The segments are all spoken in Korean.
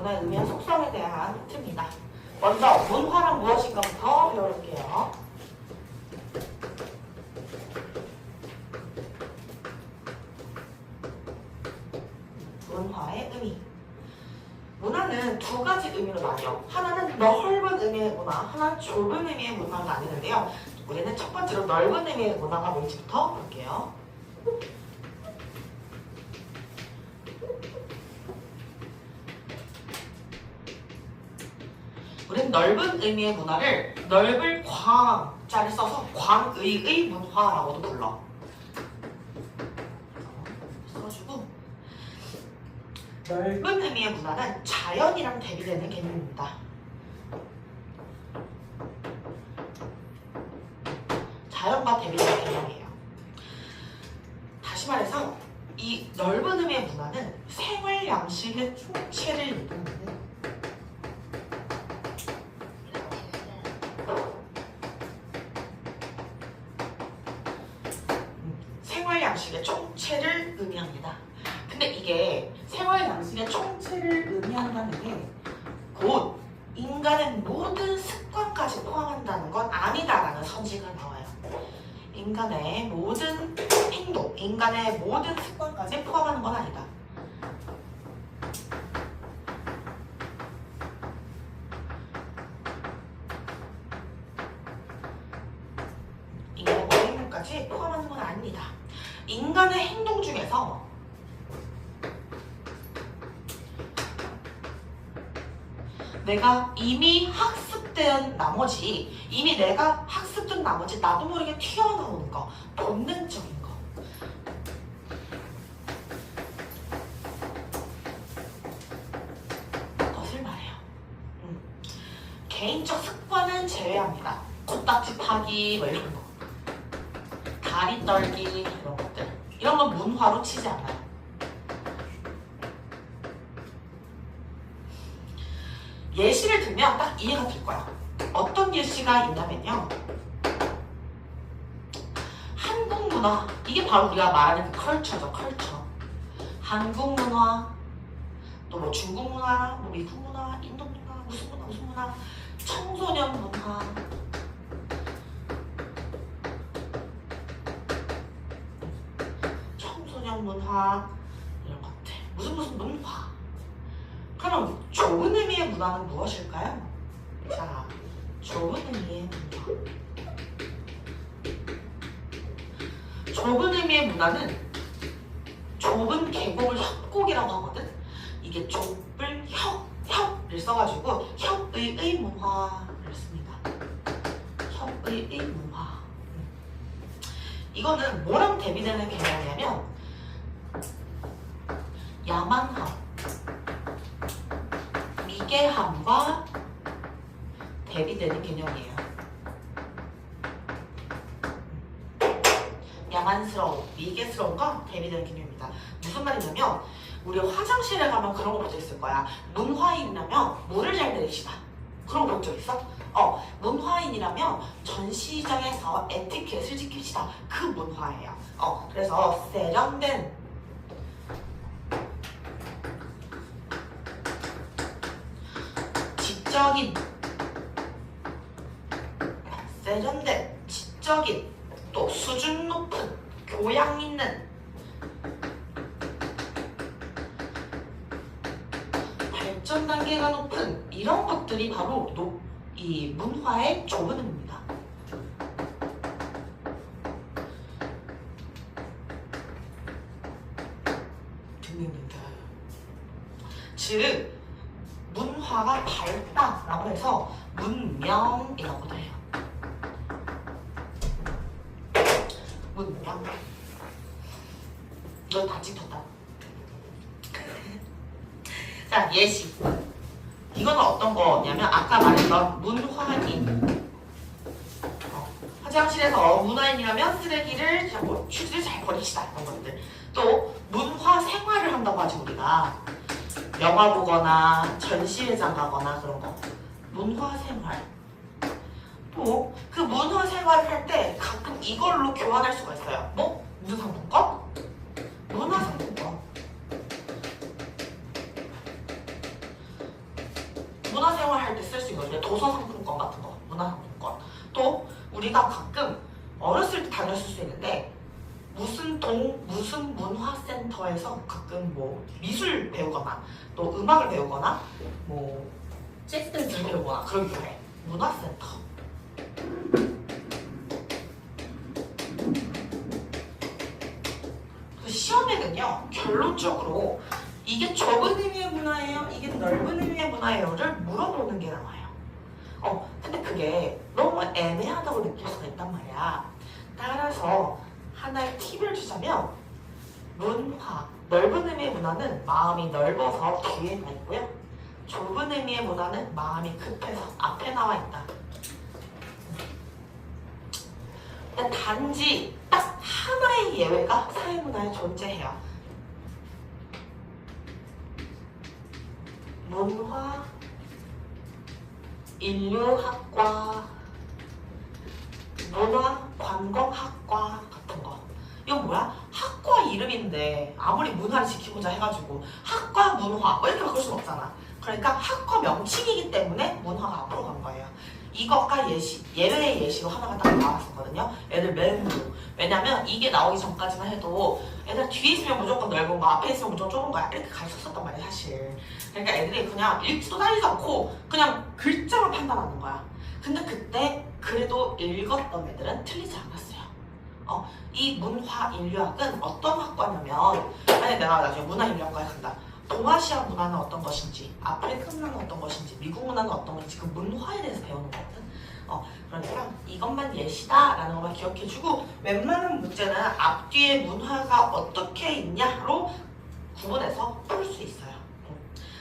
문화의 의미와 속성에 대한 힌트입니다. 먼저 문화란 무엇인가부터 배워볼게요. 문화의 의미. 문화는 두 가지 의미로 나뉘어. 하나는 넓은 의미의 문화, 하나는 좁은 의미의 문화가 나뉘는데요. 우리는 첫 번째로 넓은 의미의 문화가 뭔지부터 볼게요. 우리는 넓은 의미의 문화를 넓을 광자를 써서 광의의 문화라고도 불러. 써주고 넓은 의미의 문화는 자연이랑 대비되는 개념입니다. 자연과 대비되는 개념이에요. 다시 말해서 이 넓은 의미의 문화는 생활 양식의 총체를 이루는 생활 양식의 총체를 의미합니다. 근데 이게 생활 양식의 총체를 의미한다는 게 곧 인간의 모든 습관까지 포함한다는 건 아니다라는 선지가 나와요. 인간의 모든 행동, 인간의 모든 습관까지 포함하는 건 아니다. 인간의 모든 행동까지 포함하는 건 아닙니다. 인간의 행동 중에서 내가 이미 학습된 나머지, 이미 내가 학습된 나머지 나도 모르게 튀어나오는 거, 본능적인 거. 그것을 말해요. 개인적 습관은 제외합니다. 코딱지 파기, 뭐 이런 거. 다리 떨기, 이런 것들. 이런 건 문화로 치지 않아요. 예시를 들면 딱 이해가 될 거야. 어떤 예시가 있냐면요. 한국 문화, 이게 바로 우리가 말하는 그 컬처죠, 컬처. 한국 문화, 또 뭐 중국 문화, 뭐 미국 문화, 인도 문화, 무슨 문화, 무슨 문화, 청소년 문화. 청소년 문화, 이런 것들. 무슨 문화. 그럼 좁은 의미의 문화는 무엇일까요? 자, 좁은 의미의 문화. 좁은 의미의 문화는 좁은 계곡을 협곡이라고 하거든. 이게 좁을 협을 써가지고 협의의 문화를 씁니다. 협의의 문화. 이거는 뭐랑 대비되는 개념이냐면 야만함, 미개함과 대비되는 개념이에요. 야만스러움, 미개스러움과 대비되는 개념입니다. 무슨 말이냐면 우리 화장실에 가면 그런 거 볼 수 있을 거야. 문화인이라면 물을 잘 내리시다. 그런 거 본 적 있어? 문화인이라면 전시장에서 에티켓을 지킵시다. 그 문화예요. 그래서 세련된 세련된, 지적인, 또 수준 높은, 교양 있는, 발전 단계가 높은 이런 것들이 바로 이 문화의 좁은 의미입니다. 듣는다. 즉 문화가 밝다라고 해서 문명이라고도 해요. 문명. 너 다 찍혔다. 자, 예시. 이거는 어떤 거냐면 아까 말했던 문화인. 화장실에서 문화인이라면 쓰레기를 휴지를 잘 버리시다 이런 것들. 또 문화 생활을 한다고 하지 우리가. 영화 보거나 전시회장 가거나 그런 거. 문화생활. 또 그 문화생활을 할 때 가끔 이걸로 교환할 수가 있어요. 뭐? 무슨 상품권? 문화상품권. 도서상품권 같은 거, 문화상품권. 또 우리가 가끔 어렸을 때 다녔을 수 있는데 무슨 문화센터에서 가끔 뭐 미술 배우거나 또 음악을 배우거나 뭐 재즈를 배우거나 그러기도 해. 문화센터. 그 시험에는요 결론적으로 이게 좁은 의미의 문화예요? 이게 넓은 의미의 문화예요?를 물어보는 게 나와요. 근데 그게 너무 애매하다고 느낄 수가 있단 말이야. 따라서 하나의 팁을 주자면 문화, 넓은 의미의 문화는 마음이 넓어서 뒤에 가 있고요. 좁은 의미의 문화는 마음이 급해서 앞에 나와 있다. 근데 단지 딱 하나의 예외가 사회문화에 존재해요. 문화, 인류학과, 문화관광학과 같은 거. 이건 뭐야? 학과 이름인데 아무리 문화를 지키고자 해가지고 학과 문화 뭐 이렇게 바꿀 수는 없잖아. 그러니까 학과 명칭이기 때문에 문화가 앞으로 간 거예요. 이거가 예외의 예시로 하나가 딱 나왔었거든요. 애들 멘붕. 왜냐면 이게 나오기 전까지만 해도 애들 뒤에 있으면 무조건 넓은 거, 앞에 있으면 무조건 좁은 거야. 이렇게 가르쳤었단 말이야, 사실. 그러니까 애들이 그냥 읽지도 다니지 않고 그냥 글자만 판단하는 거야. 근데 그때 그래도 읽었던 애들은 틀리지 않았어요. 이 문화인류학은 어떤 학과냐면 만약에 내가 나중에 문화인류학과에 간다. 동아시아 문화는 어떤 것인지, 아프리카 문화는 어떤 것인지, 미국 문화는 어떤 것인지 그 문화에 대해서 배우는 거거든. 그러니까 이것만 예시다라는 것만 기억해주고 웬만한 문제는 앞뒤에 문화가 어떻게 있냐로 구분해서 풀 수 있어요.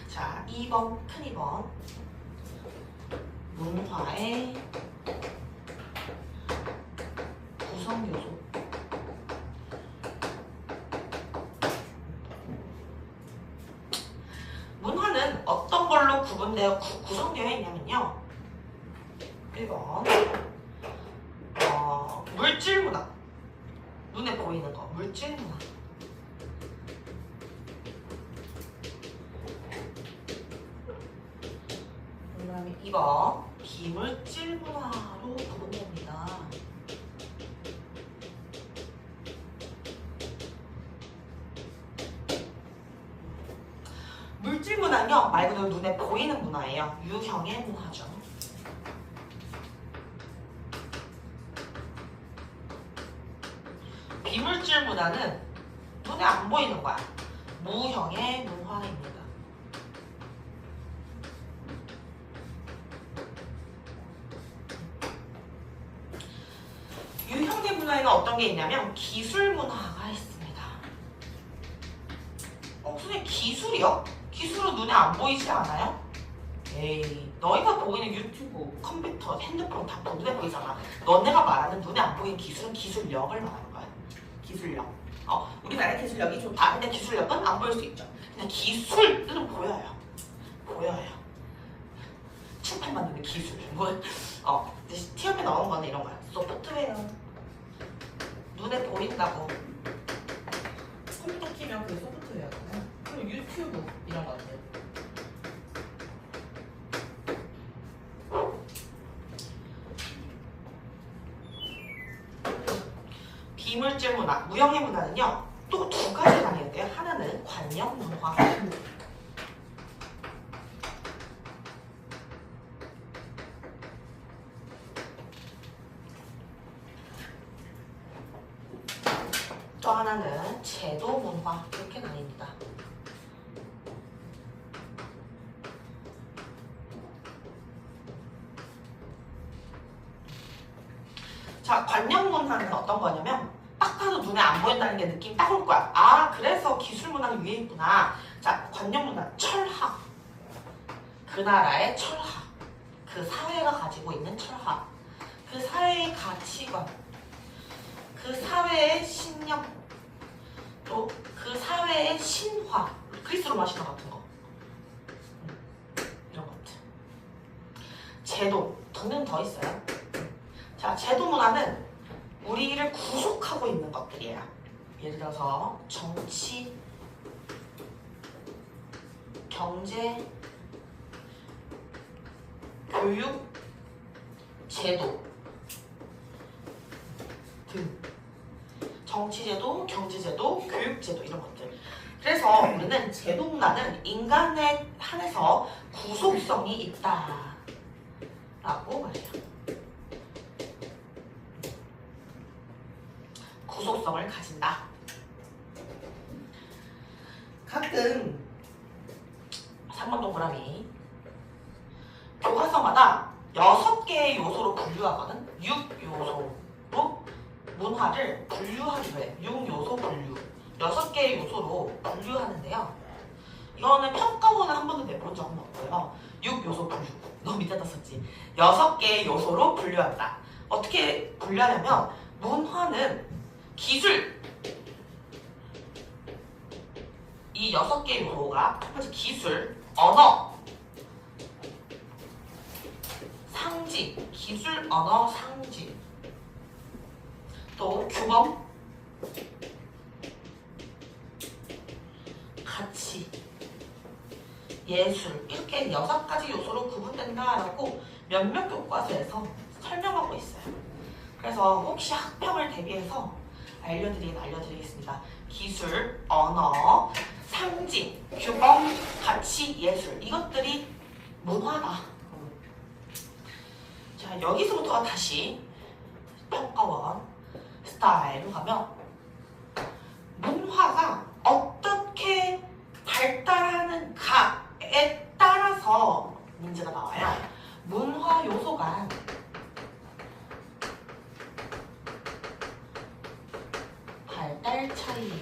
자, 2번, 큰 2번. 문화의 구성요소. 문화는 어떤 걸로 구분되어 구성되어 있냐면요. 1번 물질 문화. 눈에 보이는 거, 물질 문화. 그 다음에 2번 비물질 문화로 구분됩니다. 물질 문화는요, 말 그대로 눈에 보이는 문화예요. 유형의 문화죠. 비물질 문화는 눈에 안 보이는 거야. 무형의 문화입니다. 유형의 문화에는 어떤 게 있냐면 기술 문화가 있습니다. 선생님 기술이요? 기술은 눈에 안 보이지 않아요? 에이, 너희가 보이는 유튜브, 컴퓨터, 핸드폰 다 눈에 보이잖아. 너네가 말하는 눈에 안 보이는 기술은 기술력을 말하는 거야. 기술력. 우리나라의 기술력이 좋다. 근데 기술력은 안 보일 수 있죠. 근데 기술은 보여요. 보여요. 칭찬 받는 기술. 시험에 나오는 거는 이런 거야. 소프트웨어. 눈에 보인다고. 컴퓨터 키면 그게 소프트웨어잖아요. 그리고 유튜브 이런 것들. 비물질 문화, 무형의 문화는요. 또 두 가지 나뉘는데요. 하나는 관념 문화. 또 하나는 제도 문화. 이렇게 나뉩니다. 자, 관념 문화는 어떤 거냐면 딱 봐도 눈에 안 보인다는 게 느낌 딱 올 거야. 아, 그래서 기술 문화가 위에 있구나. 자, 관념 문화, 철학. 그 나라의 철학. 그 사회가 가지고 있는 철학. 그 사회의 가치관. 그 사회의 신념. 또 그 사회의 신화. 그리스 로마 신화 같은 거. 이런 것들. 제도. 등등 더 있어요. 자, 제도 문화는 우리를 구속하고 있는 것들이에요. 예를 들어서 정치, 경제, 교육, 제도 등 정치제도, 경제제도, 교육제도 이런 것들. 그래서 우리는 제도문화는 인간에 한해서 구속성이 있다 라고 말해요. 구속성을 가진다. 가끔 3번 동그라미 교과서마다 6개의 요소로 분류하거든. 6요소로 문화를 분류하기로 해. 6요소 분류. 6개의 요소로 분류하는데요. 이거는 평가원을 한 번도 내본 적은 없고요. 6요소 분류. 너 밑에다 썼지. 6개의 요소로 분류한다. 어떻게 분류하냐면 문화는 기술. 이 6개의 요소가 첫 번째 기술, 언어, 상징, 기술, 언어, 상징, 또 규범, 가치, 예술 이렇게 6가지 요소로 구분된다라고 몇몇 교과서에서 설명하고 있어요. 그래서 혹시 학평을 대비해서 알려드리겠습니다. 기술, 언어, 상징, 규범, 가치, 예술 이것들이 문화다. 자, 여기서부터 다시 평가원 스타일로 가면 문화가 어떻게 발달하는가에 따라서 문제가 나와요. 문화 요소가 발달 차이,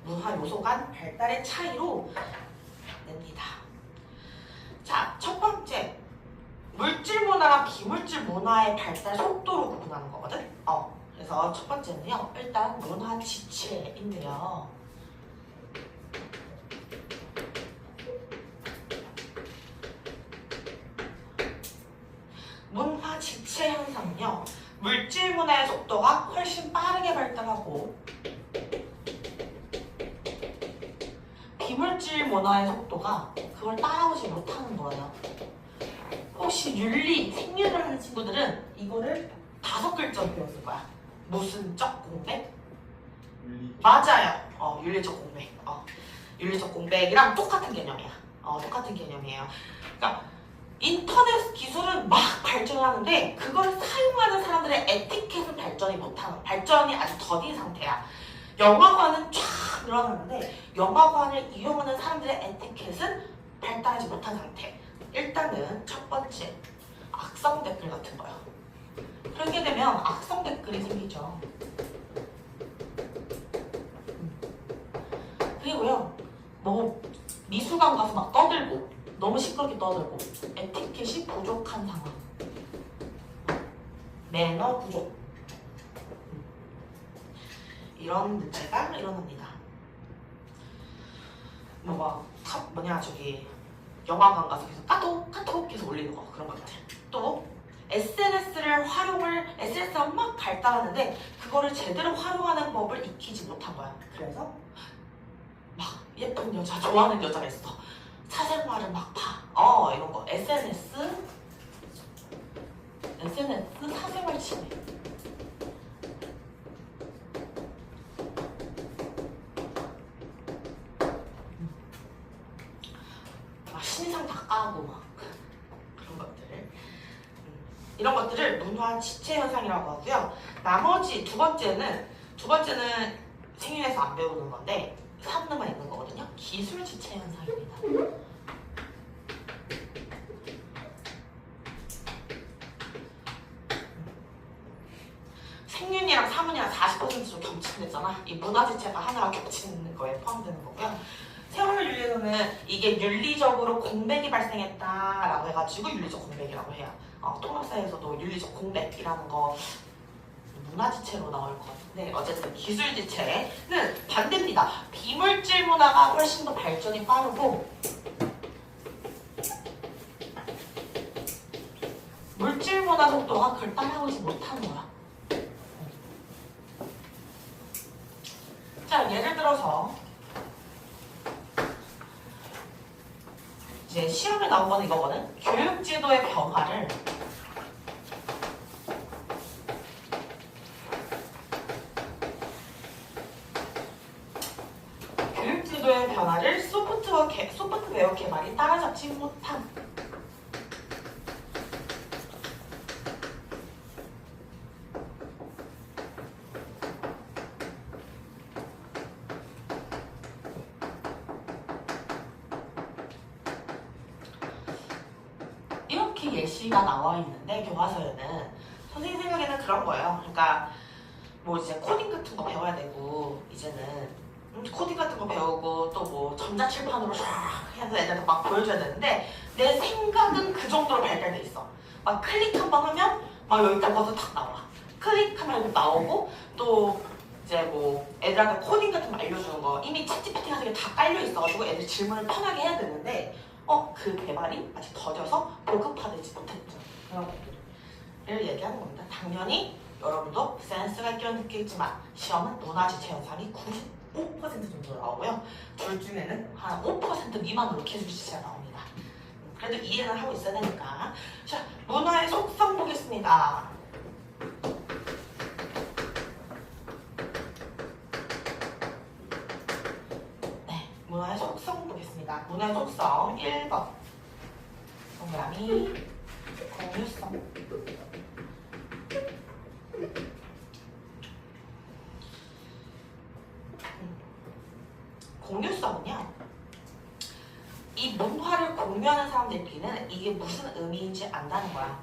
문화 요소 간 발달의 차이로 냅니다. 자, 첫 번째 물질 문화와 비물질 문화의 발달 속도로 구분하는 거거든. 그래서 첫 번째는요. 일단 문화 지체인데요. 문화 지체 현상은요. 물질 문화의 속도가 훨씬 빠르게 발달하고 비물질 문화의 속도가 그걸 따라오지 못하는 거예요. 혹시 윤리, 생리를 하는 친구들은 이거를 5글자로 배웠을 거야. 무슨 적 공백? 맞아요. 윤리적 공백. 윤리적 공백이랑 똑같은 개념이야. 똑같은 개념이에요. 그러니까 인터넷 기술은 막 발전하는데 그걸 사용하는 사람들의 에티켓은 발전이 아주 더딘 상태야. 영화관은 쫙 늘어나는데 영화관을 이용하는 사람들의 에티켓은 발달하지 못한 상태. 일단은 첫 번째 악성 댓글 같은 거요. 그렇게 되면 악성 댓글이 생기죠. 그리고요, 뭐 미술관 가서 막 떠들고 너무 시끄럽게 떠들고 에티켓이 부족한 상황, 매너 부족, 이런 문제가 일어납니다. 영화관 가서 계속 카톡 계속 올리는 거, 그런 것들. 또 SNS가 막 발달하는데 그거를 제대로 활용하는 법을 익히지 못한 거야. 그래서 막 예쁜 여자, 좋아하는 여자가 있어. 사생활을 막 봐. 이런 거. SNS 사생활 침해. 신상 다 까고 막 그런 것들. 이런 것들을 문화 지체 현상이라고 하고요. 나머지 두 번째는 생윤에서 안 배우는 건데 3등만 있는 거거든요. 기술 지체 현상입니다. 생윤이랑 사문이랑 40%좀 겹친댔잖아. 이 문화 지체가 하나가 겹치는 거에 포함되는 거고요. 세월 윤리에서는 이게 윤리적으로 공백이 발생했다라고 해가지고 윤리적 공백이라고 해요. 통합사에서도 윤리적 공백이라는 거 문화지체로 나올 것 같은데, 어쨌든 기술지체는 반대입니다. 비물질 문화가 훨씬 더 발전이 빠르고 물질 문화 속도가 그걸 따라오지 못하는 거야. 자, 예를 들어서 이제 시험에 나온 거는 이거거든. 교육제도의 변화를 소프트웨어 개발이 따라잡지 못함. 이렇게 예시가 나와 있는데 교과서에는 선생님 생각에는 그런 거예요. 그러니까 뭐 이제 코딩 같은 거 배워야 되고 이제는 코딩 같은 거 배우고 또 뭐 전자칠판으로 쫙 해서 애들한테 막 보여줘야 되는데 내 생각은 그 정도로 발달돼 있어. 막 클릭 한 번 하면 막 여기 단어도 탁 나와. 클릭하면 나오고 또 이제 뭐 애들한테 코딩 같은 거 알려주는 거 이미 챗GPT 같은 게 다 깔려 있어가지고 애들 질문을 편하게 해야 되는데 그 개발이 아직 더뎌서 보급화되지 못했죠. 그런 것들을 얘기하는 겁니다. 당연히 여러분도 센스가 있기는 느끼겠지만 시험은 문화지체 현상이 95% 정도 나오고요. 둘 중에는 한 5% 미만으로 계속지체가 나옵니다. 그래도 이해는 하고 있어야 되니까. 자, 문화의 속성 보겠습니다. 네, 문화의 속성 보겠습니다. 문화의 속성 1번 동그라미 공유성. 공유성은요, 이 문화를 공유하는 사람들끼리는 이게 무슨 의미인지 안다는 거야.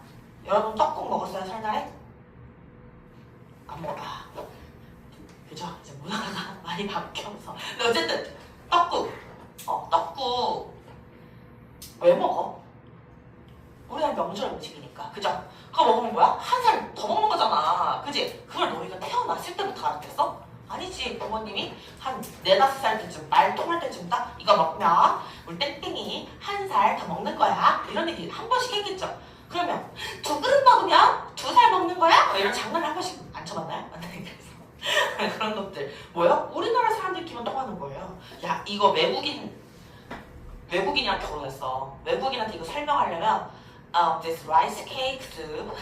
여러분 떡국 먹었어요, 설날에? 안 먹어. 그죠? 이제 문화가 많이 바뀌어서. 근데 어쨌든 떡국. 떡국 왜 먹어? 우리나라 명절 음식이니까. 그죠? 그거 먹으면 뭐야? 한 살 더 먹는 거잖아. 그지? 그걸 너희가 태어났을 때부터 알았겠어? 아니지. 부모님이 한 4, 5살 때쯤 말 통할 때쯤 딱 이거 먹으면 우리 땡땡이 한 살 더 먹는 거야. 이런 얘기 한 번씩 했겠죠. 그러면 2그릇 먹으면 2살 먹는 거야? 이런 장난을 한 번씩 안 쳐봤나요? 그래서 그런 것들 뭐요? 우리나라 사람들끼리만 통하는 거예요. 야, 이거 외국인이랑 결혼했어. 외국인한테 이거 설명하려면 this rice cake soup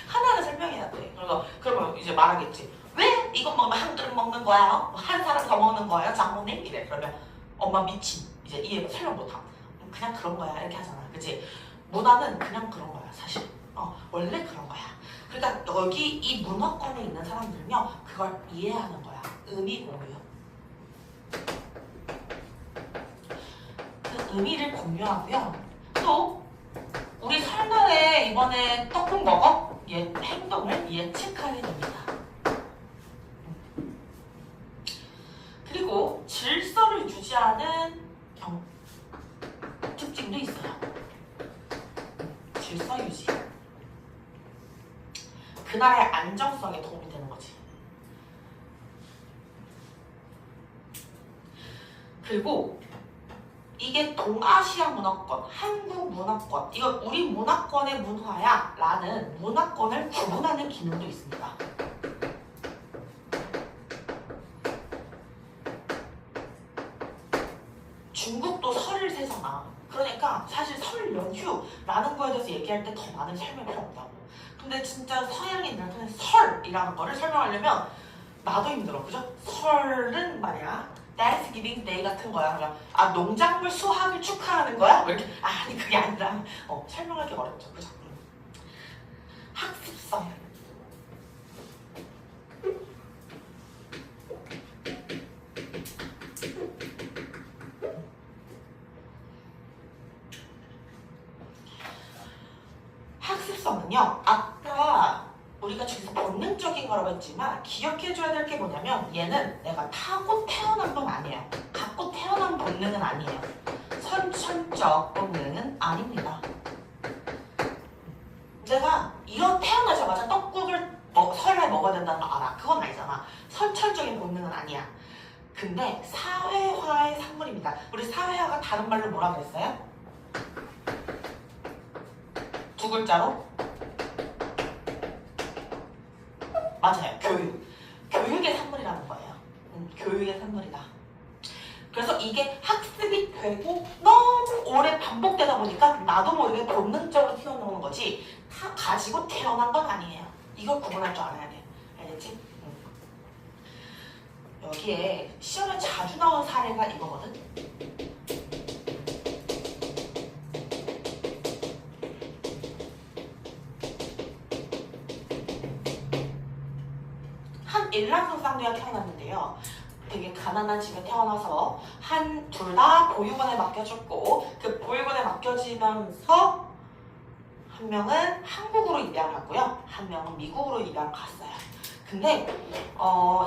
하나하나 설명해야 돼. 그러면 이제 말하겠지. 왜 이거 먹으면 한 그릇 먹는 거야? 한 사람 더 먹는 거예요? 장모님? 이래. 그러면 엄마 미친. 이제 이해 설명 못함. 그냥 그런 거야. 이렇게 하잖아. 그치? 문화는 그냥 그런 거야. 사실. 원래 그런 거야. 그러니까 여기 이 문화권에 있는 사람들은요, 그걸 이해하는 거야. 의미 공유. 그 의미를 공유하고요. 또 우리 설날에 이번에 떡국 먹어? 얘 행동을 예측하게 됩니다. 그리고 질서를 유지하는 특징도 있어요. 질서 유지. 그 나라의 안정성에 도움이 되는 거지. 그리고 이게 동아시아 문화권, 한국 문화권, 이거 우리 문화권의 문화야 라는 문화권을 구분하는 기능도 있습니다. 중국도 설을 세잖아. 그러니까 사실 설 연휴라는 거에 대해서 얘기할 때 더 많은 설명이 필요 없다고. 근데 진짜 서양인들한테는 설이라는 거를 설명하려면 나도 힘들어. 그죠? 설은 말이야 Thanksgiving Day 같은 거야. 그냥 농작물 수확을 축하하는 거야? 뭐 이렇게 아니 그게 아니라 설명하기 어렵죠. 그죠? 학습성. 학습성은요, 아까 우리가 저기서 본능적인 거라고 했지만 기억해줘야 될 게 뭐냐면 얘는 내가 타고 태어난 건 아니에요. 갖고 태어난 본능은 아니에요. 선천적 본능은 아닙니다. 내가 이런 태어나자마자 떡국을 설날 먹어야 된다는 거 알아. 그건 아니잖아. 선천적인 본능은 아니야. 근데 사회화의 산물입니다. 우리 사회화가 다른 말로 뭐라 그랬어요? 2글자로? 맞아요. 교육. 교육의 산물이라는 거예요. 교육의 산물이다. 그래서 이게 학습이 되고 너무 계속 오래 반복되다 보니까 나도 모르게 본능적으로 튀어나오는 거지 다 가지고 태어난 건 아니에요. 이걸 구분할 줄 알아야 돼. 알겠지? 여기에 시험에 자주 나온 사례가 이거거든. 한 일란성 쌍둥이가 태어났는데요. 되게 가난한 집에 태어나서 둘 다 보육원에 맡겨졌고 그 보육원에 맡겨지면서 한 명은 한국으로 입양을 갔고요. 한 명은 미국으로 입양을 갔어요. 근데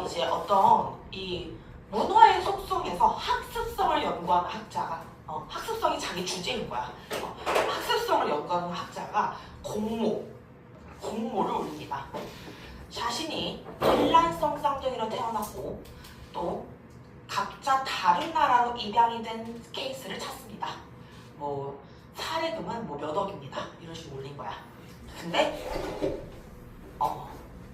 이제 어떤 이 문화의 속성에서 학습성을 연구하는 학자가 학습성이 자기 주제인 거야. 학습성을 연구하는 학자가 공모를 올립니다. 자신이 일란성 쌍둥이로 태어났고 또 각자 다른 나라로 입양이 된 케이스를 찾습니다. 뭐 사례금은 뭐 몇 억입니다. 이런 식으로 올린 거야. 근데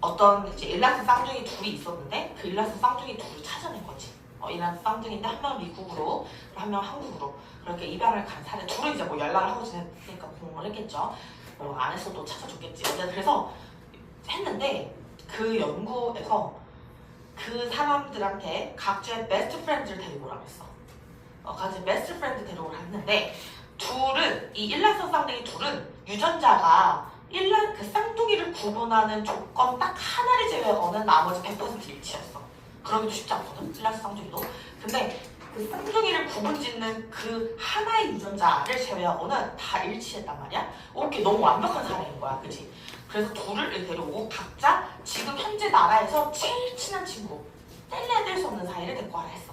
어떤 이제 일란성 쌍둥이 둘이 있었는데 그 일란성 쌍둥이 둘을 찾아낸 거지. 일란성 쌍둥이인데 한 명은 미국으로 한 명은 한국으로 그렇게 입양을 간 사례 둘은 이제 뭐 연락을 하고 지냈으니까 공모를 했겠죠. 뭐 안 했어도 찾아줬겠지. 그래서 했는데 그 연구에서 그 사람들한테 각자의 베스트 프렌드를 데리고 오라고 했어. 각자의 베스트 프렌드 데리고 했는데 이 일란성 쌍둥이 둘은 유전자가 그 쌍둥이를 구분하는 조건 딱 하나를 제외하고는 나머지 100% 일치였어. 그러기도 쉽지 않거든, 일란성 쌍둥이도. 근데 그 쌍둥이를 구분짓는 그 하나의 유전자를 제외하고는 다 일치했단 말이야. 오케이, 너무 완벽한 사례인 거야, 그치? 그래서 둘을 데려오고 각자 지금 현재 나라에서 제일 친한 친구, 뗄래야 뗄 수 없는 사이를 데리고 와라 했어.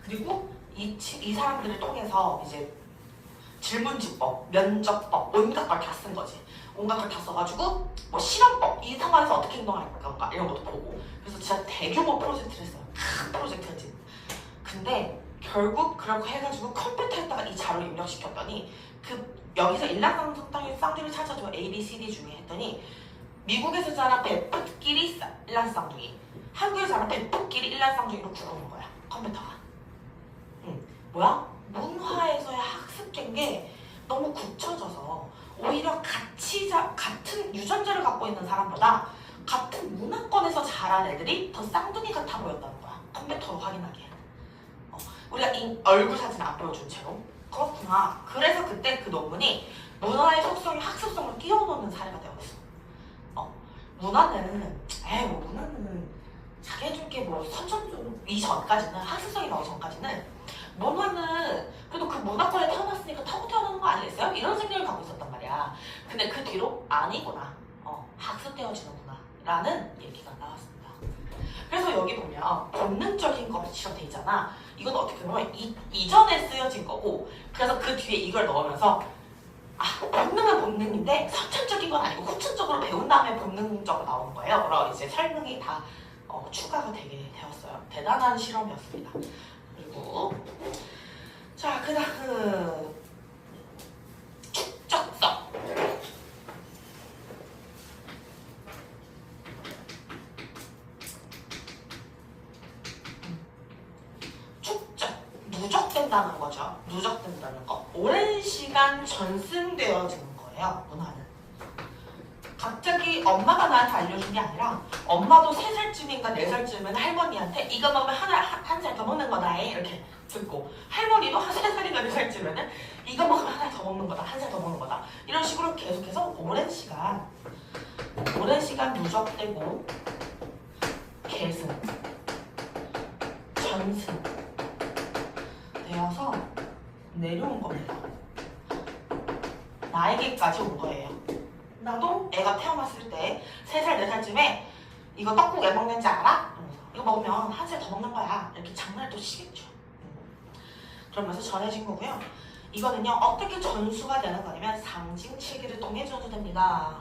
그리고 이 사람들을 통해서 이제 질문지법, 면접법, 온갖 걸 다 쓴 거지. 온갖 걸 다 써가지고 뭐 실험법, 이 상황에서 어떻게 행동할 건가 이런 것도 보고. 그래서 진짜 대규모 프로젝트를 했어요. 큰 프로젝트였지. 근데 결국 그렇게 해가지고 컴퓨터에다가 이 자료를 입력시켰더니 여기서 일란성 쌍둥이를 찾아줘. A, B, C, D 중에 했더니 미국에서 자란 베프끼리 일란성 쌍둥이, 한국에서 자란 베프끼리 일란성 쌍둥이로 구분한 거야, 컴퓨터가. 뭐야? 문화에서의 학습된 게 너무 굳혀져서 오히려 같은 유전자를 갖고 있는 사람보다 같은 문화권에서 자란 애들이 더 쌍둥이 같아 보였다는 거야, 컴퓨터로 확인하기에. 우리가 이 얼굴 사진 안 보여준 채로. 그렇구나. 그래서 그때 그 논문이 문화의 속성이 학습성을 끼워넣는 사례가 되었어. 문화는 자기 해줄 게 뭐 선천적으로 이전까지는, 학습성이 나오기 전까지는 문화는 그래도 그 문화권에 태어났으니까 타고 태어나는 거 아니겠어요? 이런 생각을 갖고 있었단 말이야. 근데 그 뒤로 아니구나, 학습되어지는구나 라는 얘기가 나왔습니다. 그래서 여기 보면 본능적인 것이 실험돼 있잖아. 이건 어떻게 보면 이전에 쓰여진 거고, 그래서 그 뒤에 이걸 넣으면서 본능은 본능인데 선천적인 건 아니고 후천적으로 배운 다음에 본능적으로 나온 거예요. 그래서 이제 설명이 다 추가가 되게 되었어요. 대단한 실험이었습니다. 그리고 자, 그 다음 축적성. 누적된다는 거죠. 누적된다는 거. 오랜 시간 전승되어지는 거예요, 문화는. 갑자기 엄마가 나한테 알려준 게 아니라 엄마도 3살쯤인가 4살쯤은 할머니한테 이거 먹으면 한 살 더 먹는 거다 이렇게 듣고, 할머니도 한 3살인가 4살쯤에는 이거 먹으면 한 살 더 먹는 거다, 한 살 더 먹는 거다, 이런 식으로 계속해서 오랜 시간 누적되고 계승, 전승 되어서 내려온 겁니다. 나에게까지 온 거예요. 나도 애가 태어났을 때 3살, 4살쯤에 이거 떡국 왜 먹는지 알아? 이거 먹으면 한 살 더 먹는 거야, 이렇게 장난을 또 치겠죠. 그러면서 전해진 거고요. 이거는요, 어떻게 전수가 되는 거냐면 상징 체계를 통해 전수됩니다.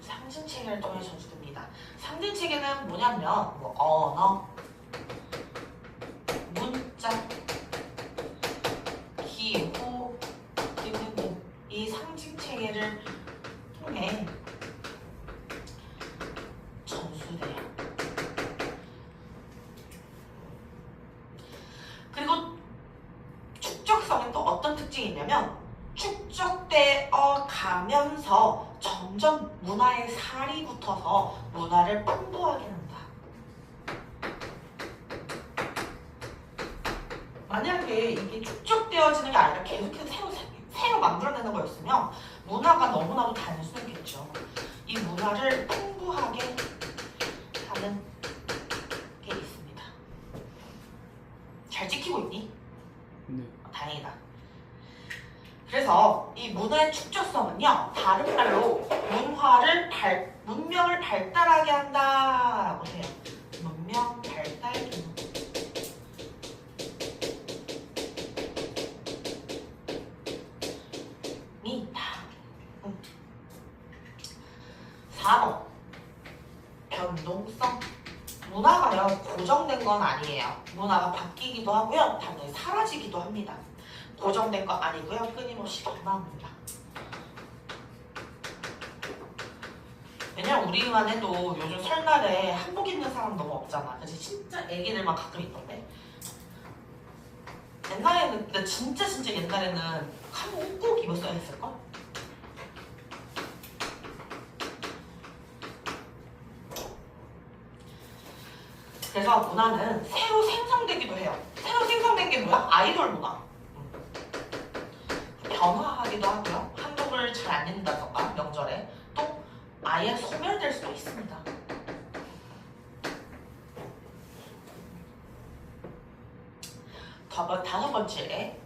상징 체계를 통해 전수됩니다. 상징 체계는 뭐냐면 뭐 언어, 문자, 기호 등등 이 상징 체계를 통해 전수돼요. 특징이 있냐면 축적되어 가면서 점점 문화의 살이 붙어서 문화를 풍부하게 한다. 만약에 이게 축적되어지는 게 아니라 계속해서 새로 만들어내는 거였으면 문화가 너무나도 단순했겠죠. 이 문화를 풍부하게 하는 게 있습니다. 잘 찍히고 있니? 네. 다행이다. 그래서 이 문화의 축적성은요, 다른 말로 문명을 발달하게 한다라고 해요. 문명 발달 기능. 이 있다. 4번 변동성. 문화가요 고정된 건 아니에요. 문화가 바뀌기도 하고요, 당연히 사라지기도 합니다. 고정된 거 아니고요, 끊임없이 변화합니다. 왜냐면 우리만 해도 요즘 설날에 한복 입는 사람 너무 없잖아. 그치? 진짜 애기들만 가끔 있던데. 옛날에는, 근데 진짜 옛날에는 한복 꼭 입었어야 했을걸? 그래서 문화는 새로 생성되기도 해요. 새로 생성된 게 뭐야? 아이돌 문화. 변화하기도 하고요. 한복을 잘 안 입는다던가 명절에 또 아예 소멸될 수도 있습니다. 다섯 번째,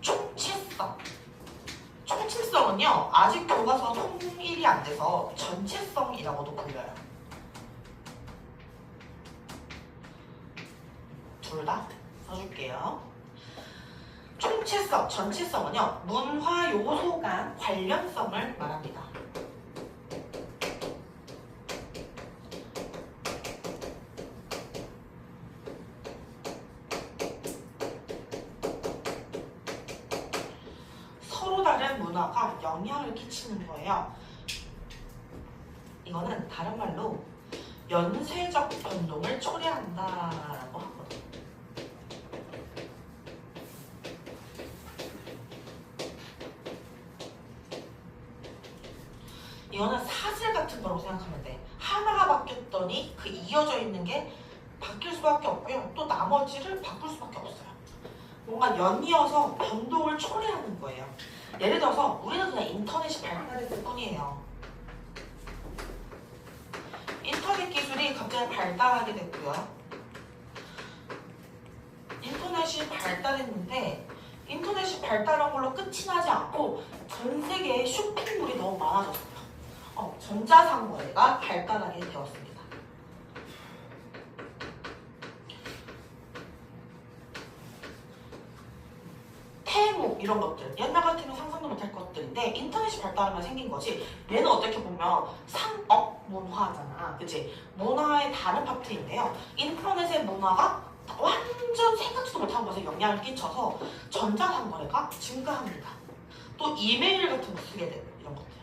총체성. 총체성은요, 아직 교과서 통일이 안 돼서 전체성이라고도 불려요. 둘 다 써줄게요. 총체성, 전체성은요, 문화 요소 간 관련성을 말합니다. 서로 다른 문화가 영향을 끼치는 거예요. 이거는 다른 말로 연쇄적 변동을 초래한다라고 하거든요. 이거는 사슬 같은 거라고 생각하면 돼. 하나가 바뀌었더니 그 이어져 있는 게 바뀔 수밖에 없고요. 또 나머지를 바꿀 수밖에 없어요. 뭔가 연이어서 변동을 초래하는 거예요. 예를 들어서 우리는 그냥 인터넷이 발달했을 뿐이에요. 인터넷 기술이 갑자기 발달하게 됐고요. 인터넷이 발달했는데 인터넷이 발달한 걸로 끝이 나지 않고 전 세계에 쇼핑몰이 너무 많아졌어요. 전자상거래가 발달하게 되었습니다. 테무 이런 것들 옛날 같으면 상상도 못할 것들인데 인터넷이 발달하면 생긴 거지. 얘는 어떻게 보면 상업 문화잖아, 그치? 문화의 다른 파트인데요, 인터넷의 문화가 완전 생각지도 못한 것에 영향을 끼쳐서 전자상거래가 증가합니다. 또 이메일 같은 거 쓰게 되고 이런 것들.